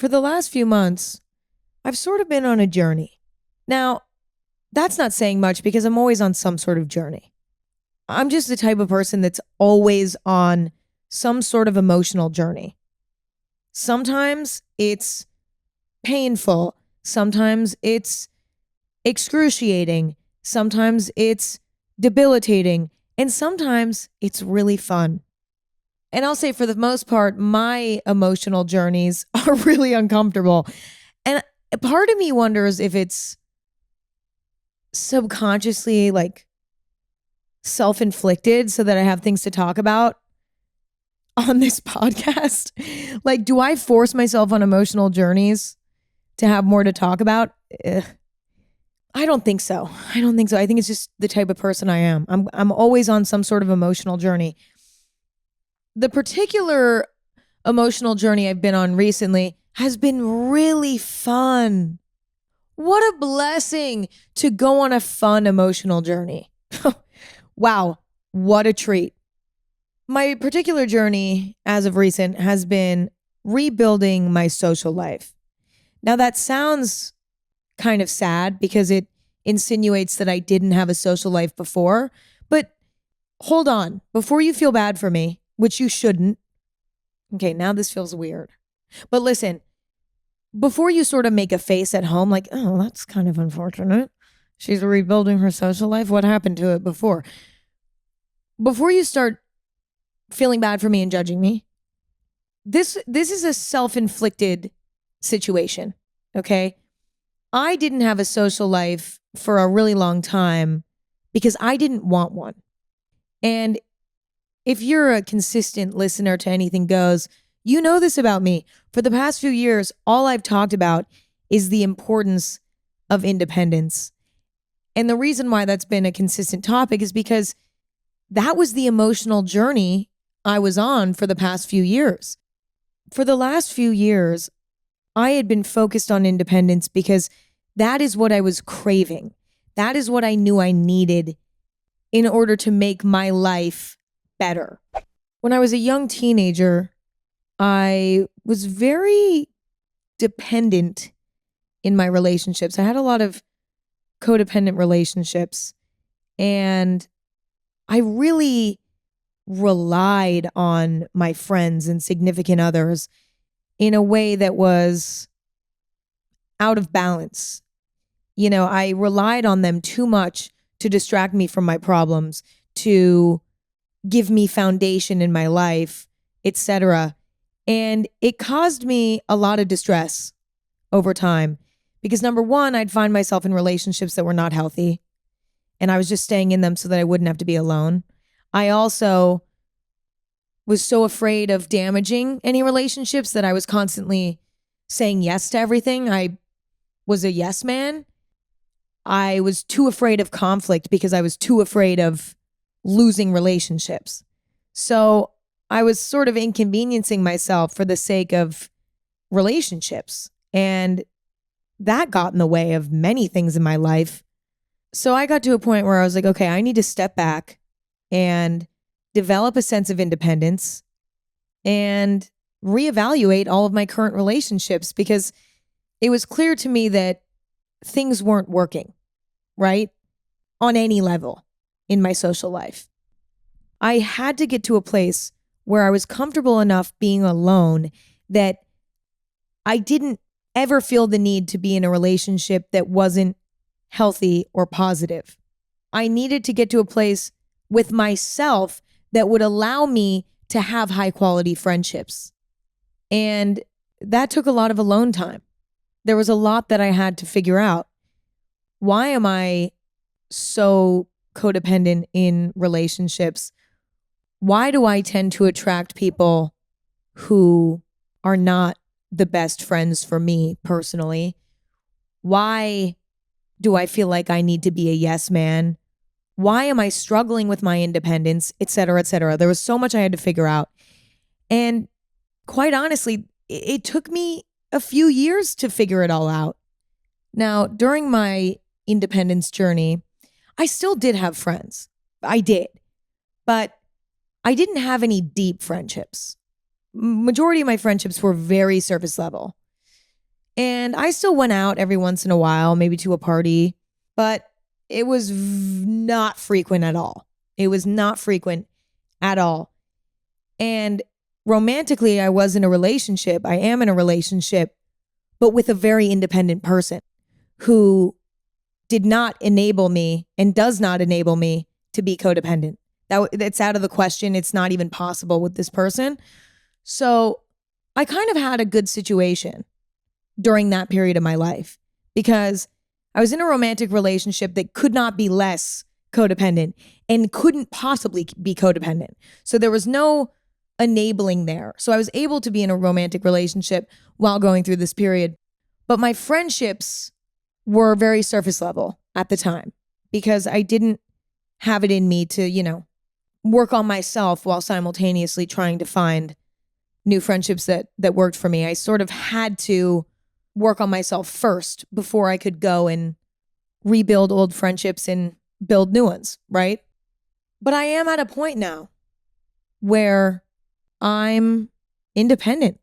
For the last few months, I've sort of been on a journey. Now, that's not saying much because I'm always on some sort of journey. I'm just the type of person that's always on some sort of emotional journey. Sometimes it's painful. Sometimes it's excruciating. Sometimes it's debilitating. And sometimes it's really fun. And I'll say for the most part, my emotional journeys are really uncomfortable. And part of me wonders if it's subconsciously like self-inflicted so that I have things to talk about on this podcast. Like, do I force myself on emotional journeys to have more to talk about? I don't think so. I think it's just the type of person I am. I'm always on some sort of emotional journey. The particular emotional journey I've been on recently has been really fun. What a blessing to go on a fun emotional journey. Wow, what a treat. My particular journey as of recent has been rebuilding my social life. Now that sounds kind of sad because it insinuates that I didn't have a social life before, but hold on, before you feel bad for me, which you shouldn't. Okay, now this feels weird. But listen, before you sort of make a face at home like, oh, that's kind of unfortunate. She's rebuilding her social life. What happened to it before? Before you start feeling bad for me and judging me, this is a self-inflicted situation, okay? I didn't have a social life for a really long time because I didn't want one. And if you're a consistent listener to Anything Goes, you know this about me. For the past few years, all I've talked about is the importance of independence. And the reason why that's been a consistent topic is because that was the emotional journey I was on for the past few years. For the last few years, I had been focused on independence because that is what I was craving. That is what I knew I needed in order to make my life better. When I was a young teenager, I was very dependent in my relationships. I had a lot of codependent relationships, and I really relied on my friends and significant others in a way that was out of balance. You know, I relied on them too much to distract me from my problems, to give me foundation in my life, etc. And it caused me a lot of distress over time because number one, I'd find myself in relationships that were not healthy and I was just staying in them so that I wouldn't have to be alone. I also was so afraid of damaging any relationships that I was constantly saying yes to everything. I was a yes man. I was too afraid of conflict because I was too afraid of losing relationships. So I was sort of inconveniencing myself for the sake of relationships. And that got in the way of many things in my life. So I got to a point where I was like, okay, I need to step back and develop a sense of independence and reevaluate all of my current relationships because it was clear to me that things weren't working, right? On any level in my social life. I had to get to a place where I was comfortable enough being alone that I didn't ever feel the need to be in a relationship that wasn't healthy or positive. I needed to get to a place with myself that would allow me to have high quality friendships. And that took a lot of alone time. There was a lot that I had to figure out. Why am I so codependent in relationships? Why do I tend to attract people who are not the best friends for me personally? Why do I feel like I need to be a yes man? Why am I struggling with my independence, et cetera, et cetera? There was so much I had to figure out. And quite honestly, it took me a few years to figure it all out. Now, during my independence journey, I still did have friends. I did. But I didn't have any deep friendships. Majority of my friendships were very surface level. And I still went out every once in a while, maybe to a party, but it was not frequent at all. It was not frequent at all. And romantically, I was in a relationship. I am in a relationship, but with a very independent person who did not enable me and does not enable me to be codependent. That's out of the question. It's not even possible with this person. So I kind of had a good situation during that period of my life because I was in a romantic relationship that could not be less codependent and couldn't possibly be codependent. So there was no enabling there. So I was able to be in a romantic relationship while going through this period. But my friendships were very surface level at the time because I didn't have it in me to, work on myself while simultaneously trying to find new friendships that worked for me. I sort of had to work on myself first before I could go and rebuild old friendships and build new ones, right? But I am at a point now where I'm independent.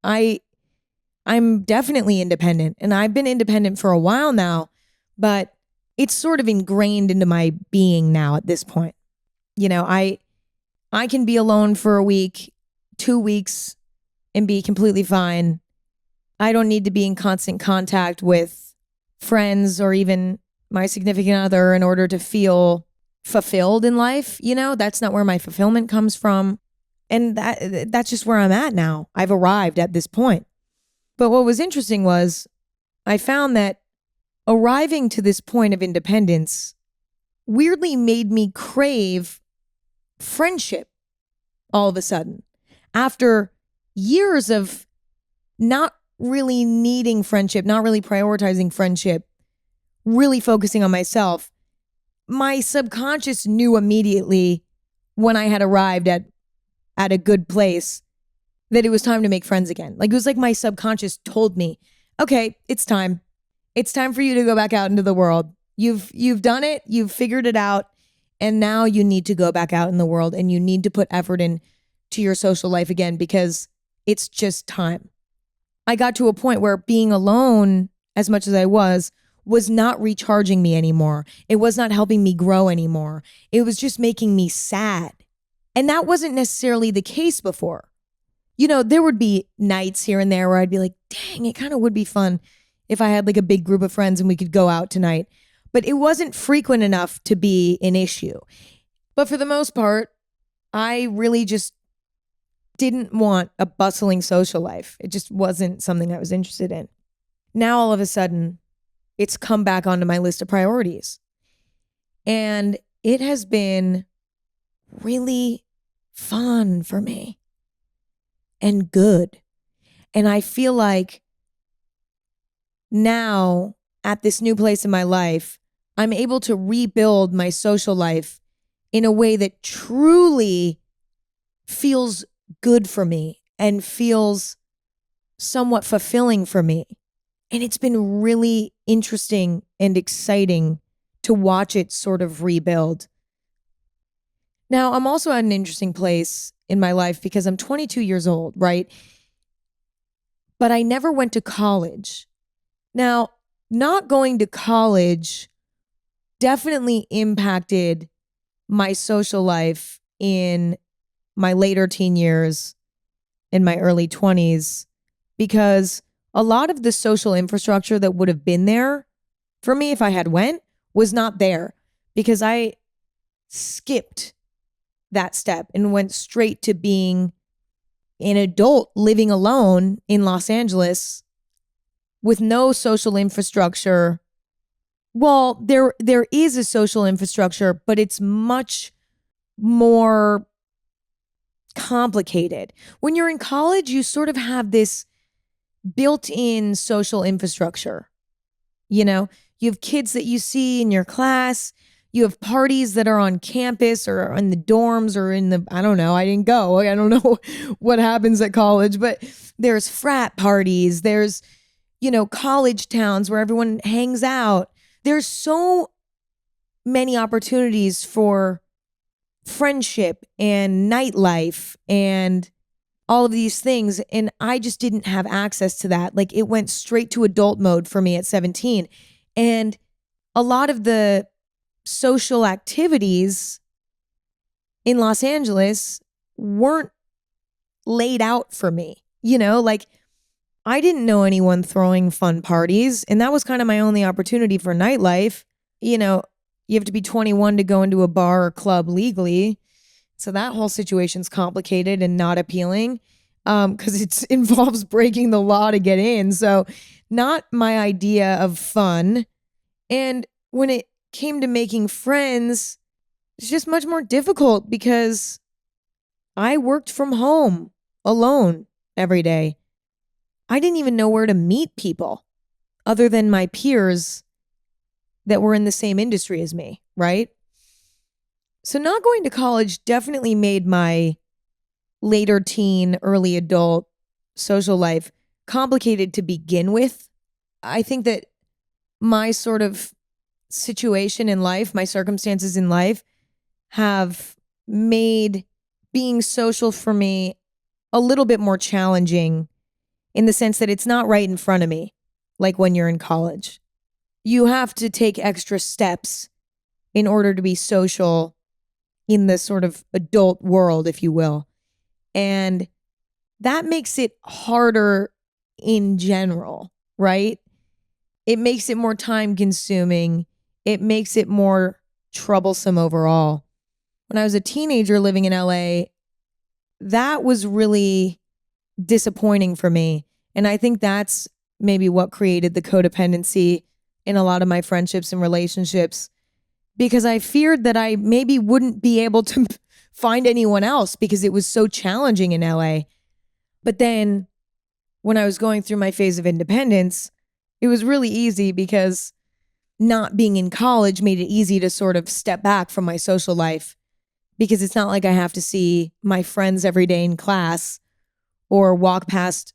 I'm definitely independent, and I've been independent for a while now, but it's sort of ingrained into my being now at this point. I can be alone for a week, 2 weeks, and be completely fine. I don't need to be in constant contact with friends or even my significant other in order to feel fulfilled in life. That's not where my fulfillment comes from. And that's just where I'm at now. I've arrived at this point. But what was interesting was I found that arriving to this point of independence weirdly made me crave friendship all of a sudden. After years of not really needing friendship, not really prioritizing friendship, really focusing on myself, my subconscious knew immediately when I had arrived at a good place that it was time to make friends again. Like it was like my subconscious told me, okay, it's time. It's time for you to go back out into the world. You've done it. You've figured it out. And now you need to go back out in the world and you need to put effort into your social life again because it's just time. I got to a point where being alone as much as I was not recharging me anymore. It was not helping me grow anymore. It was just making me sad. And that wasn't necessarily the case before. There would be nights here and there where I'd be like, dang, it kind of would be fun if I had like a big group of friends and we could go out tonight. But it wasn't frequent enough to be an issue. But for the most part, I really just didn't want a bustling social life. It just wasn't something I was interested in. Now, all of a sudden, it's come back onto my list of priorities. And it has been really fun for me and good. And I feel like now at this new place in my life, I'm able to rebuild my social life in a way that truly feels good for me and feels somewhat fulfilling for me. And it's been really interesting and exciting to watch it sort of rebuild. Now, I'm also at an interesting place in my life because I'm 22 years old, right? But I never went to college. Now, not going to college definitely impacted my social life in my later teen years, in my early 20s, because a lot of the social infrastructure that would have been there for me if I had went was not there because I skipped that step and went straight to being an adult living alone in Los Angeles with no social infrastructure. Well, there is a social infrastructure, but it's much more complicated. When you're in college, you sort of have this built-in social infrastructure. You have kids that you see in your class. You have parties that are on campus or in the dorms or I don't know. I didn't go. I don't know what happens at college, but there's frat parties. There's, college towns where everyone hangs out. There's so many opportunities for friendship and nightlife and all of these things. And I just didn't have access to that. Like it went straight to adult mode for me at 17. And a lot of the social activities in Los Angeles weren't laid out for me. Like I didn't know anyone throwing fun parties. And that was kind of my only opportunity for nightlife. You have to be 21 to go into a bar or club legally. So that whole situation's complicated and not appealing because it involves breaking the law to get in. So not my idea of fun. And when it came to making friends, it's just much more difficult because I worked from home alone every day. I didn't even know where to meet people other than my peers that were in the same industry as me, right? So not going to college definitely made my later teen, early adult social life complicated to begin with. I think that my sort of situation in life, my circumstances in life have made being social for me a little bit more challenging in the sense that it's not right in front of me, like when you're in college. You have to take extra steps in order to be social in the sort of adult world, if you will. And that makes it harder in general, right? It makes it more time consuming. It makes it more troublesome overall. When I was a teenager living in LA, that was really disappointing for me. And I think that's maybe what created the codependency in a lot of my friendships and relationships, because I feared that I maybe wouldn't be able to find anyone else because it was so challenging in LA. But then when I was going through my phase of independence, it was really easy because not being in college made it easy to sort of step back from my social life, because it's not like I have to see my friends every day in class or walk past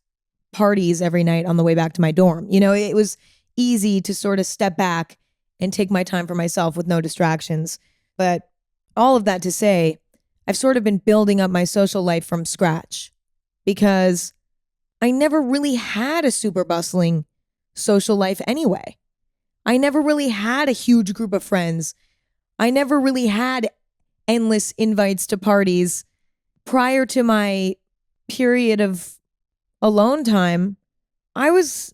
parties every night on the way back to my dorm. It was easy to sort of step back and take my time for myself with no distractions. But all of that to say, I've sort of been building up my social life from scratch because I never really had a super bustling social life anyway. I never really had a huge group of friends. I never really had endless invites to parties. Prior to my period of alone time, I was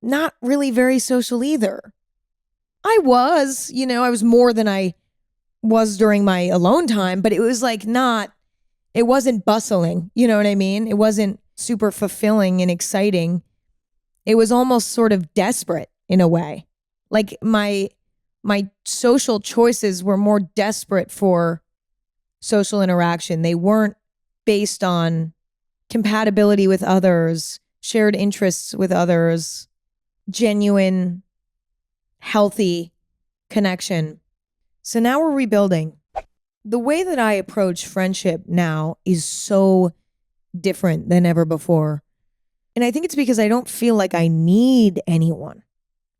not really very social either. I was more than I was during my alone time, but it was like it wasn't bustling. You know what I mean? It wasn't super fulfilling and exciting. It was almost sort of desperate in a way. Like my social choices were more desperate for social interaction. They weren't based on compatibility with others, shared interests with others, genuine, healthy connection. So now we're rebuilding. The way that I approach friendship now is so different than ever before. And I think it's because I don't feel like I need anyone.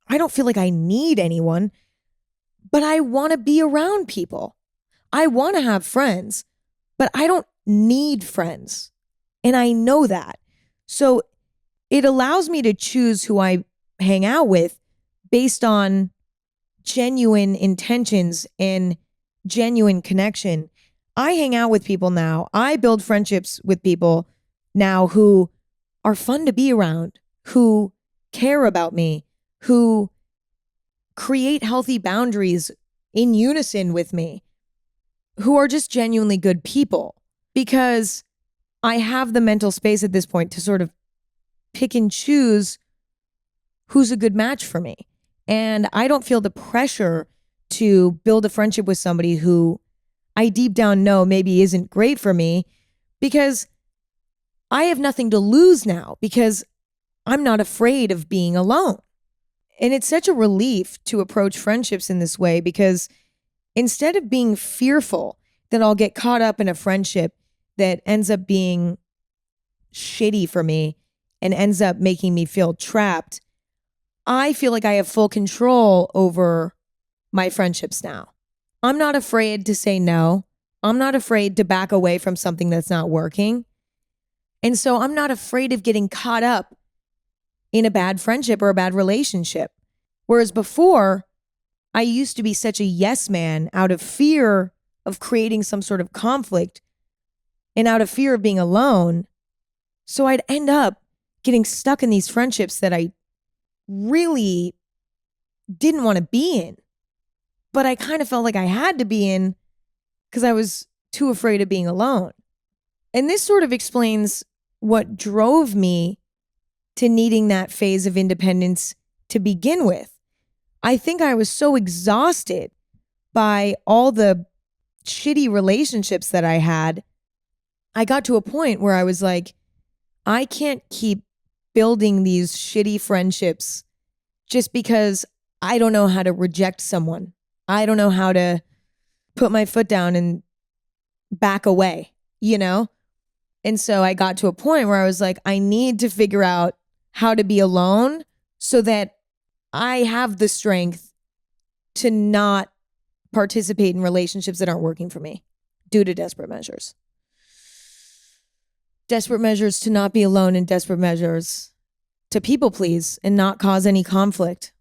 I don't feel like I need anyone, but I want to be around people. I want to have friends, but I don't need friends. And I know that. So it allows me to choose who I hang out with based on genuine intentions and genuine connection. I hang out with people now. I build friendships with people now who are fun to be around, who care about me, who create healthy boundaries in unison with me, who are just genuinely good people, because I have the mental space at this point to sort of pick and choose who's a good match for me. And I don't feel the pressure to build a friendship with somebody who I deep down know maybe isn't great for me, because I have nothing to lose now, because I'm not afraid of being alone. And it's such a relief to approach friendships in this way, because instead of being fearful that I'll get caught up in a friendship that ends up being shitty for me and ends up making me feel trapped, I feel like I have full control over my friendships now. I'm not afraid to say no. I'm not afraid to back away from something that's not working. And so I'm not afraid of getting caught up in a bad friendship or a bad relationship. Whereas before, I used to be such a yes man out of fear of creating some sort of conflict and out of fear of being alone. So I'd end up getting stuck in these friendships that I really didn't want to be in, but I kind of felt like I had to be in because I was too afraid of being alone. And this sort of explains what drove me to needing that phase of independence to begin with. I think I was so exhausted by all the shitty relationships that I had. I got to a point where I was like, I can't keep building these shitty friendships just because I don't know how to reject someone. I don't know how to put my foot down and back away, you know? And so I got to a point where I was like, I need to figure out how to be alone so that I have the strength to not participate in relationships that aren't working for me due to desperate measures. Desperate measures to not be alone, and desperate measures to people please and not cause any conflict.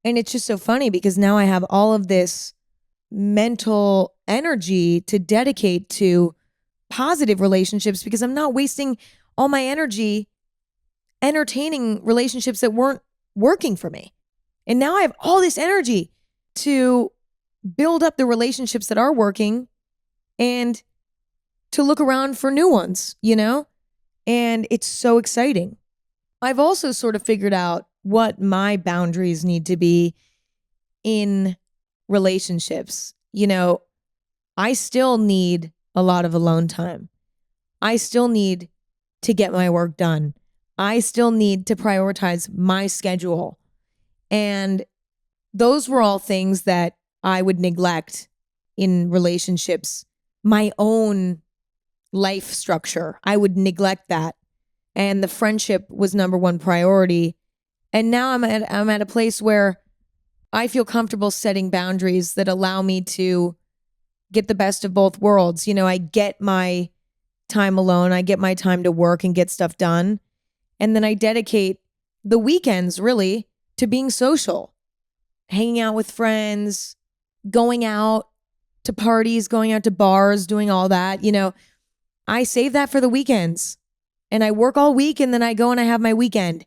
And it's just so funny because now I have all of this mental energy to dedicate to positive relationships because I'm not wasting all my energy entertaining relationships that weren't working for me. And now I have all this energy to build up the relationships that are working and to look around for new ones, you know? And it's so exciting. I've also sort of figured out what my boundaries need to be in relationships. You know, I still need a lot of alone time. I still need to get my work done. I still need to prioritize my schedule. And those were all things that I would neglect in relationships. My own life structure, I would neglect that. And the friendship was number one priority. And now I'm at a place where I feel comfortable setting boundaries that allow me to get the best of both worlds. You know, I get my time alone, I get my time to work and get stuff done. And then I dedicate the weekends really to being social, hanging out with friends, going out to parties, going out to bars, doing all that. You know, I save that for the weekends and I work all week and then I go and I have my weekend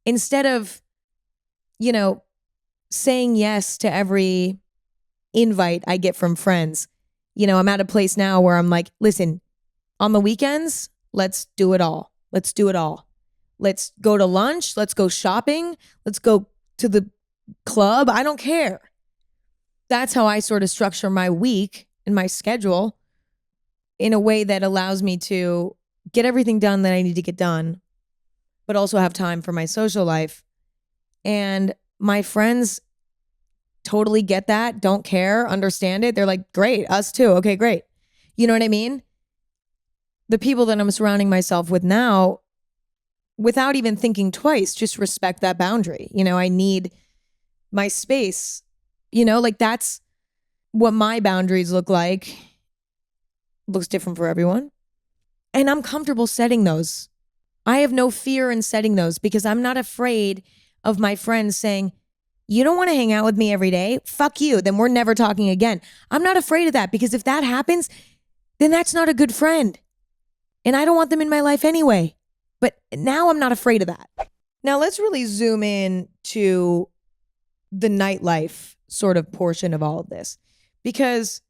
instead of, you know, saying yes to every invite I get from friends. You know, I'm at a place now where I'm like, listen, on the weekends, let's do it all. Let's do it all. Let's go to lunch. Let's go shopping. Let's go to the club. I don't care. That's how I sort of structure my week and my schedule in a way that allows me to get everything done that I need to get done, but also have time for my social life. And my friends totally get that, don't care, understand it. They're like, great, us too. Okay, great. You know what I mean? The people that I'm surrounding myself with now, without even thinking twice, just respect that boundary. You know, I need my space. You know, like that's what my boundaries look like. Looks different for everyone. And I'm comfortable setting those. I have no fear in setting those because I'm not afraid of my friends saying, you don't want to hang out with me every day? Fuck you. Then we're never talking again. I'm not afraid of that because if that happens, then that's not a good friend. And I don't want them in my life anyway. But now I'm not afraid of that. Now let's really zoom in to the nightlife sort of portion of all of this, because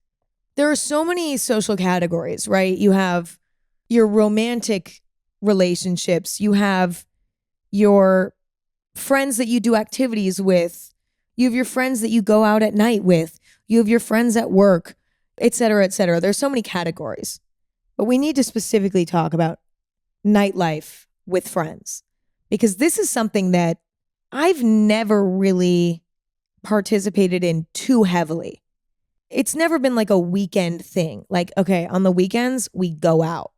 there are so many social categories, right? You have your romantic relationships. You have your friends that you do activities with. You have your friends that you go out at night with. You have your friends at work, et cetera, et cetera. There's so many categories. But we need to specifically talk about nightlife with friends, because this is something that I've never really participated in too heavily. It's never been like a weekend thing. Like, okay, on the weekends, we go out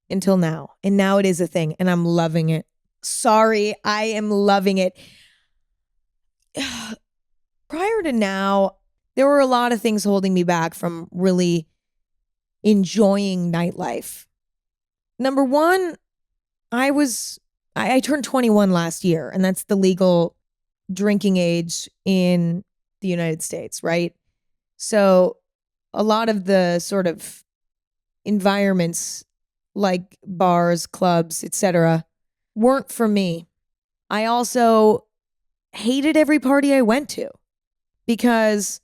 until now. And now it is a thing and I'm loving it. Sorry, I am loving it. Prior to now, there were a lot of things holding me back from really enjoying nightlife. Number one, I turned 21 last year, and that's the legal drinking age in the United States, right? So a lot of the sort of environments like bars, clubs, etc., weren't for me. I also hated every party I went to because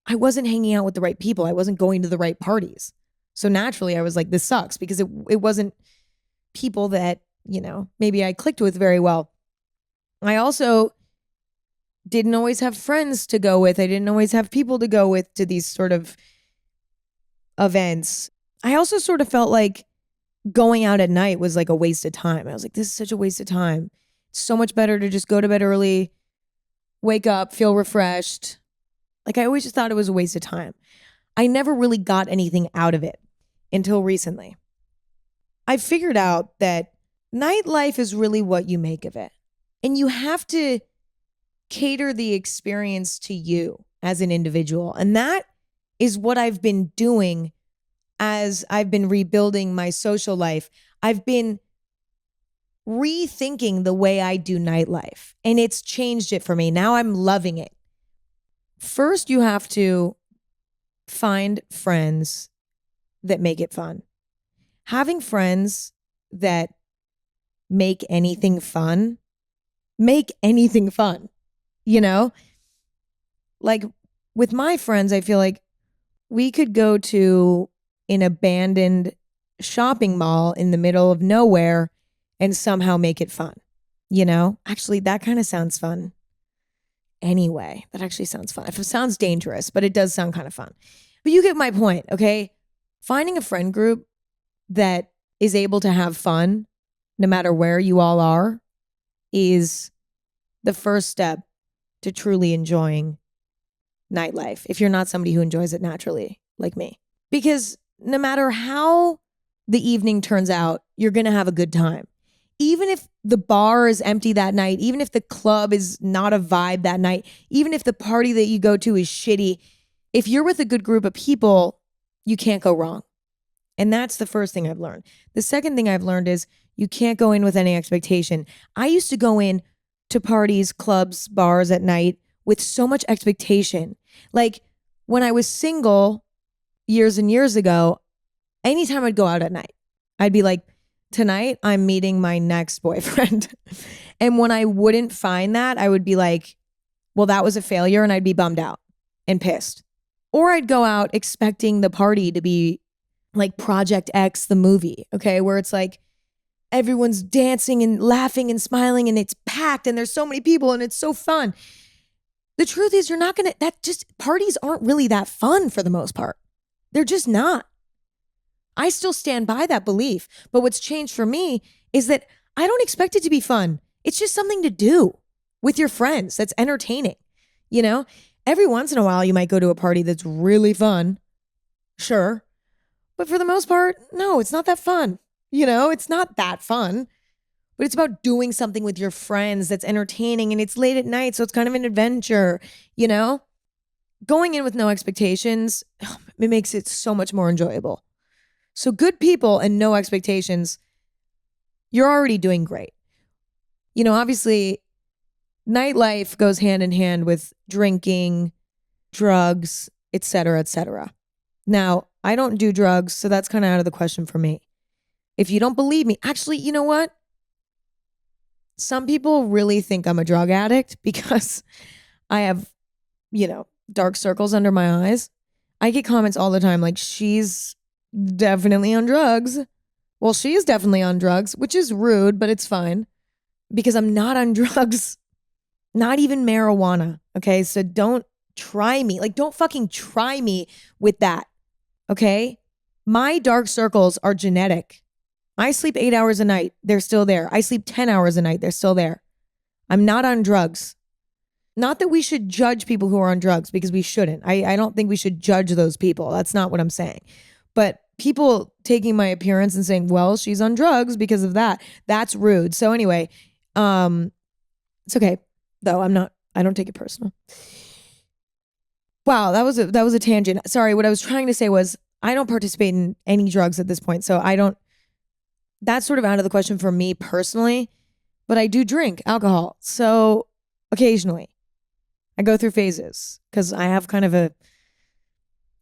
I wasn't hanging out with the right people. I wasn't going to the right parties. So naturally, I was like, this sucks because it wasn't people that, maybe I clicked with very well. I also didn't always have friends to go with. I didn't always have people to go with to these sort of events. I also sort of felt like going out at night was like a waste of time. I was like, this is such a waste of time. It's so much better to just go to bed early, wake up, feel refreshed. Like I always just thought it was a waste of time. I never really got anything out of it until recently. I figured out that nightlife is really what you make of it. And you have to cater the experience to you as an individual. And that is what I've been doing as I've been rebuilding my social life. I've been rethinking the way I do nightlife, and it's changed it for me. Now I'm loving it. First, you have to find friends that make it fun. Having friends that make anything fun, Like with my friends, I feel like we could go to an abandoned shopping mall in the middle of nowhere and somehow make it fun. Actually, that kind of sounds fun. Anyway, that actually sounds fun. It sounds dangerous, but it does sound kind of fun. But you get my point, okay? Finding a friend group that is able to have fun no matter where you all are is the first step to truly enjoying nightlife if you're not somebody who enjoys it naturally like me. Because no matter how the evening turns out, you're going to have a good time. Even if the bar is empty that night, even if the club is not a vibe that night, even if the party that you go to is shitty, if you're with a good group of people, you can't go wrong. And that's the first thing I've learned. The second thing I've learned is you can't go in with any expectation. I used to go in to parties, clubs, bars at night with so much expectation. Like when I was single years and years ago, anytime I'd go out at night, I'd be like, tonight I'm meeting my next boyfriend. And when I wouldn't find that, I would be like, well, that was a failure, and I'd be bummed out and pissed. Or I'd go out expecting the party to be like Project X, the movie, okay, where it's like everyone's dancing and laughing and smiling and it's packed and there's so many people and it's so fun. The truth is parties aren't really that fun for the most part. They're just not. I still stand by that belief. But what's changed for me is that I don't expect it to be fun. It's just something to do with your friends that's entertaining. Every once in a while you might go to a party that's really fun. Sure. But for the most part, no, it's not that fun. It's not that fun. But it's about doing something with your friends that's entertaining, and it's late at night, so it's kind of an adventure, Going in with no expectations, it makes it so much more enjoyable. So good people and no expectations, you're already doing great. Obviously, nightlife goes hand in hand with drinking, drugs, etc., etc. Now, I don't do drugs, so that's kind of out of the question for me. If you don't believe me, actually, you know what? Some people really think I'm a drug addict because I have, dark circles under my eyes. I get comments all the time like, she's definitely on drugs. Well, she is definitely on drugs, which is rude, but it's fine because I'm not on drugs, not even marijuana. Okay. So don't try me. Like, don't fucking try me with that. Okay. My dark circles are genetic. I sleep 8 hours a night. They're still there. I sleep 10 hours a night. They're still there. I'm not on drugs. Not that we should judge people who are on drugs, because we shouldn't. I don't think we should judge those people. That's not what I'm saying. But people taking my appearance and saying, well, she's on drugs because of that, that's rude. So anyway, it's okay though. I don't take it personal. Wow, that was a tangent. Sorry, what I was trying to say was I don't participate in any drugs at this point. So I don't that's sort of out of the question for me personally, but I do drink alcohol. So occasionally I go through phases because I have kind of a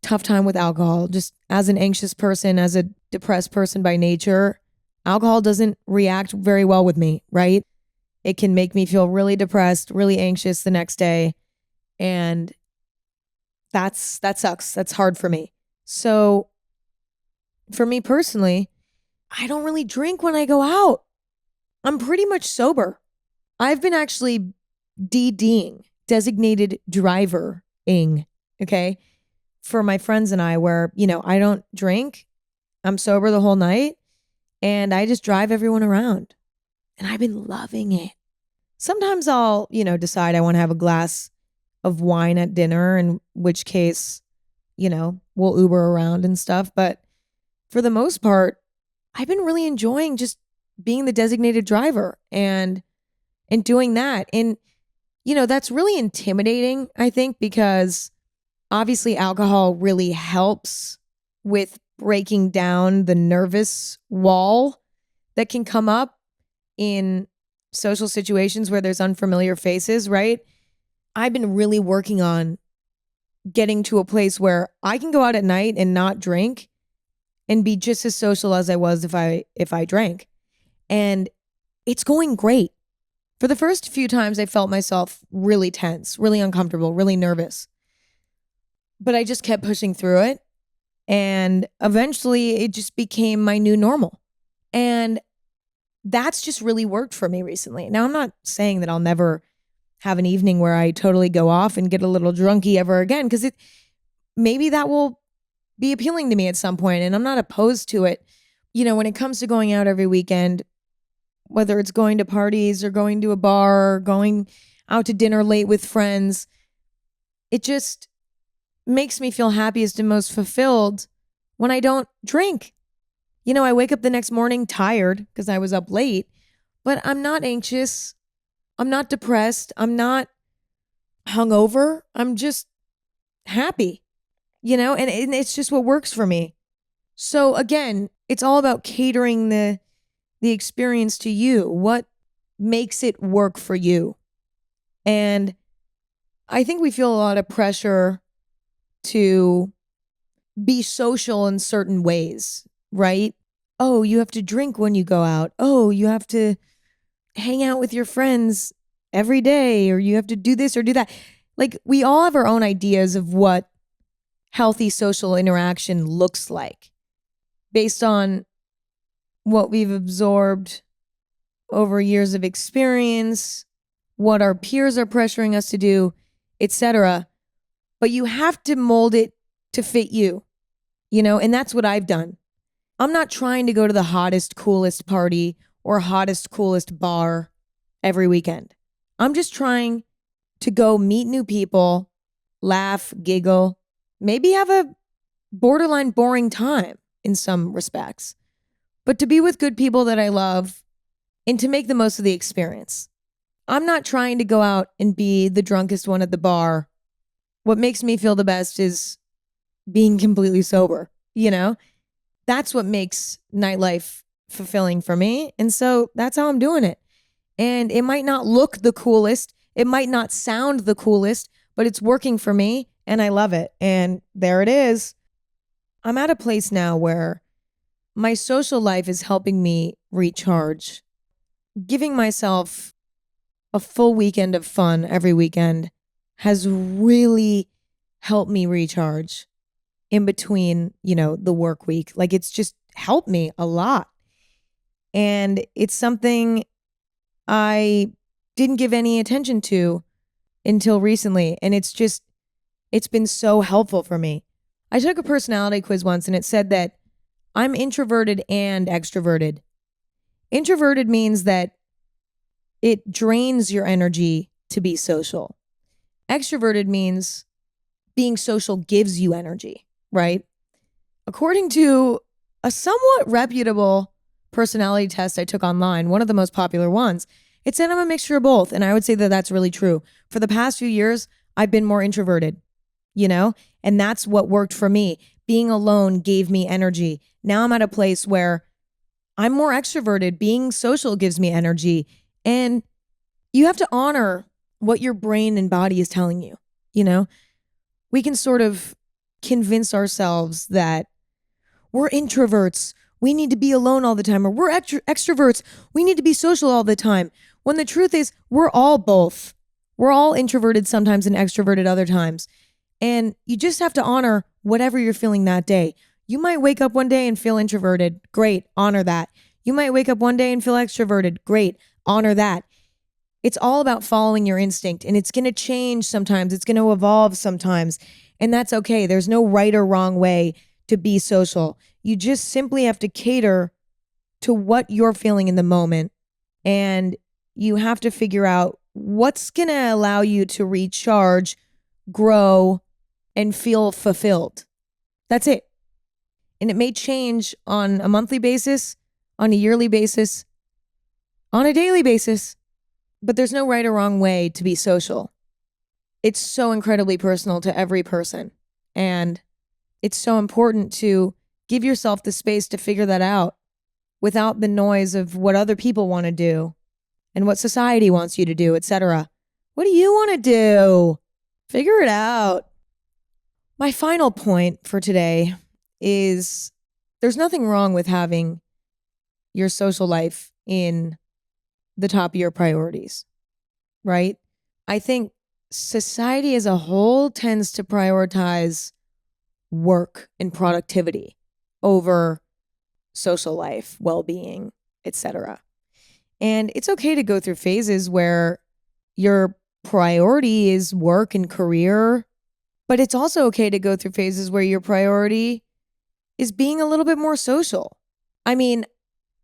tough time with alcohol. Just as an anxious person, as a depressed person by nature, alcohol doesn't react very well with me, right? It can make me feel really depressed, really anxious the next day. And that sucks. That's hard for me. So for me personally, I don't really drink when I go out. I'm pretty much sober. I've been actually DDing, designated driver-ing, okay, for my friends and I, where, I don't drink. I'm sober the whole night and I just drive everyone around. And I've been loving it. Sometimes I'll, decide I want to have a glass of wine at dinner, in which case, we'll Uber around and stuff. But for the most part, I've been really enjoying just being the designated driver and doing that. And, that's really intimidating, I think, because obviously alcohol really helps with breaking down the nervous wall that can come up in social situations where there's unfamiliar faces, right? I've been really working on getting to a place where I can go out at night and not drink and be just as social as I was if I drank. And it's going great. For the first few times I felt myself really tense, really uncomfortable, really nervous. But I just kept pushing through it. And eventually it just became my new normal. And that's just really worked for me recently. Now, I'm not saying that I'll never have an evening where I totally go off and get a little drunky ever again, because maybe that will be appealing to me at some point, and I'm not opposed to it. When it comes to going out every weekend, whether it's going to parties or going to a bar or going out to dinner late with friends, it just makes me feel happiest and most fulfilled when I don't drink. I wake up the next morning tired because I was up late, but I'm not anxious. I'm not depressed. I'm not hungover. I'm just happy, and it's just what works for me. So again, it's all about catering the experience to you. What makes it work for you? And I think we feel a lot of pressure to be social in certain ways, right? Oh, you have to drink when you go out. Oh, you have to hang out with your friends every day, or you have to do this or do that. Like, we all have our own ideas of what healthy social interaction looks like based on what we've absorbed over years of experience, what our peers are pressuring us to do, etc. But you have to mold it to fit you, and that's what I've done. I'm not trying to go to the hottest, coolest party or hottest, coolest bar every weekend. I'm just trying to go meet new people, laugh, giggle, maybe have a borderline boring time in some respects, but to be with good people that I love and to make the most of the experience. I'm not trying to go out and be the drunkest one at the bar. What makes me feel the best is being completely sober, That's what makes nightlife fulfilling for me. And so that's how I'm doing it. And it might not look the coolest. It might not sound the coolest, but it's working for me and I love it. And there it is. I'm at a place now where my social life is helping me recharge. Giving myself a full weekend of fun every weekend has really helped me recharge in between, the work week. Like, it's just helped me a lot. And it's something I didn't give any attention to until recently. And it's been so helpful for me. I took a personality quiz once and it said that I'm introverted and extroverted. Introverted means that it drains your energy to be social. Extroverted means being social gives you energy, right? According to a somewhat reputable personality test I took online, one of the most popular ones, it said I'm a mixture of both. And I would say that that's really true. For the past few years, I've been more introverted, and that's what worked for me. Being alone gave me energy. Now I'm at a place where I'm more extroverted. Being social gives me energy. And you have to honor what your brain and body is telling you. You know, we can sort of convince ourselves that we're introverts. We need to be alone all the time. Or we're extroverts. We need to be social all the time. When the truth is, we're all both. We're all introverted sometimes and extroverted other times. And you just have to honor whatever you're feeling that day. You might wake up one day and feel introverted. Great. Honor that. You might wake up one day and feel extroverted. Great. Honor that. It's all about following your instinct, and it's going to change sometimes. It's going to evolve sometimes, and that's okay. There's no right or wrong way to be social. You just simply have to cater to what you're feeling in the moment, and you have to figure out what's going to allow you to recharge, grow, and feel fulfilled. That's it. And it may change on a monthly basis, on a yearly basis, on a daily basis. But there's no right or wrong way to be social. It's so incredibly personal to every person. And it's so important to give yourself the space to figure that out without the noise of what other people want to do and what society wants you to do, etc. What do you want to do? Figure it out. My final point for today is there's nothing wrong with having your social life in the top of your priorities, right? I think society as a whole tends to prioritize work and productivity over social life, well-being, etc. And it's okay to go through phases where your priority is work and career, but it's also okay to go through phases where your priority is being a little bit more social. I mean,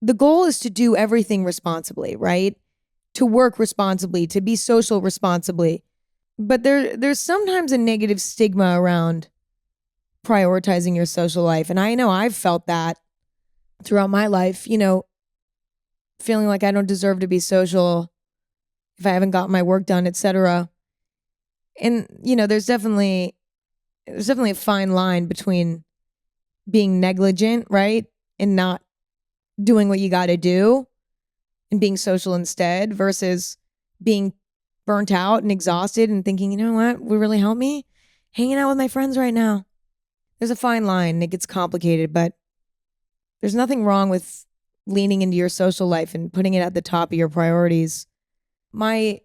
the goal is to do everything responsibly, right? To work responsibly, to be social responsibly. But there's sometimes a negative stigma around prioritizing your social life. And I know I've felt that throughout my life, feeling like I don't deserve to be social if I haven't got my work done, etc. And, there's definitely a fine line between being negligent, right? And not doing what you got to do and being social instead versus being burnt out and exhausted and thinking, you know what would really help me? Hanging out with my friends right now. There's a fine line. It gets complicated, but there's nothing wrong with leaning into your social life and putting it at the top of your priorities. My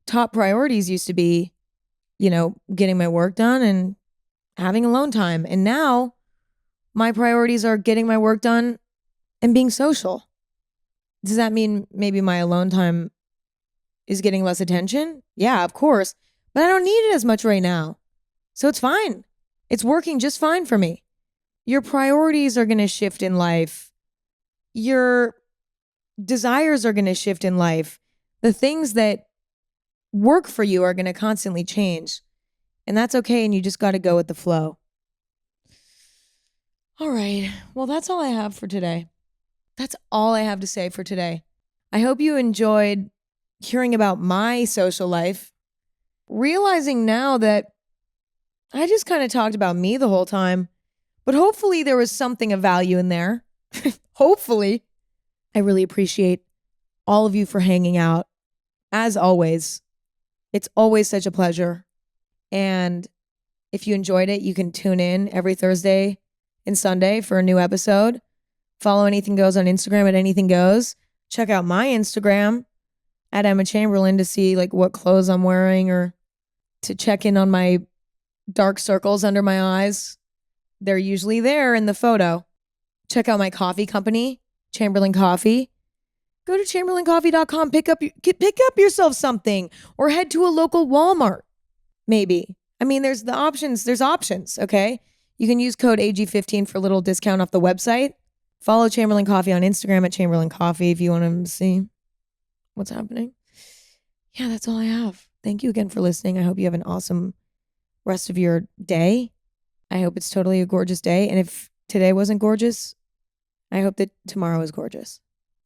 top priorities used to be, getting my work done and having alone time. And now my priorities are getting my work done and being social. Does that mean maybe my alone time is getting less attention? Yeah, of course. But I don't need it as much right now. So it's fine. It's working just fine for me. Your priorities are going to shift in life. Your desires are going to shift in life. The things that work for you are going to constantly change. And that's okay. And you just got to go with the flow. All right. Well, that's all I have for today. That's all I have to say for today. I hope you enjoyed hearing about my social life, realizing now that I just kind of talked about me the whole time, but hopefully there was something of value in there. Hopefully. I really appreciate all of you for hanging out. As always, it's always such a pleasure. And if you enjoyed it, you can tune in every Thursday and Sunday for a new episode. Follow Anything Goes on Instagram at Anything Goes. Check out my Instagram at Emma Chamberlain to see what clothes I'm wearing or to check in on my dark circles under my eyes. They're usually there in the photo. Check out my coffee company, Chamberlain Coffee. Go to chamberlaincoffee.com, pick up yourself something, or head to a local Walmart. Maybe. I mean, there's options, okay? You can use code AG15 for a little discount off the website. Follow Chamberlain Coffee on Instagram at Chamberlain Coffee if you want to see what's happening. Yeah, that's all I have. Thank you again for listening. I hope you have an awesome rest of your day. I hope it's totally a gorgeous day. And if today wasn't gorgeous, I hope that tomorrow is gorgeous.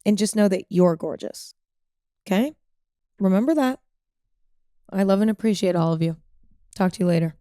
And just know that you're gorgeous. Okay? Remember that. I love and appreciate all of you. Talk to you later.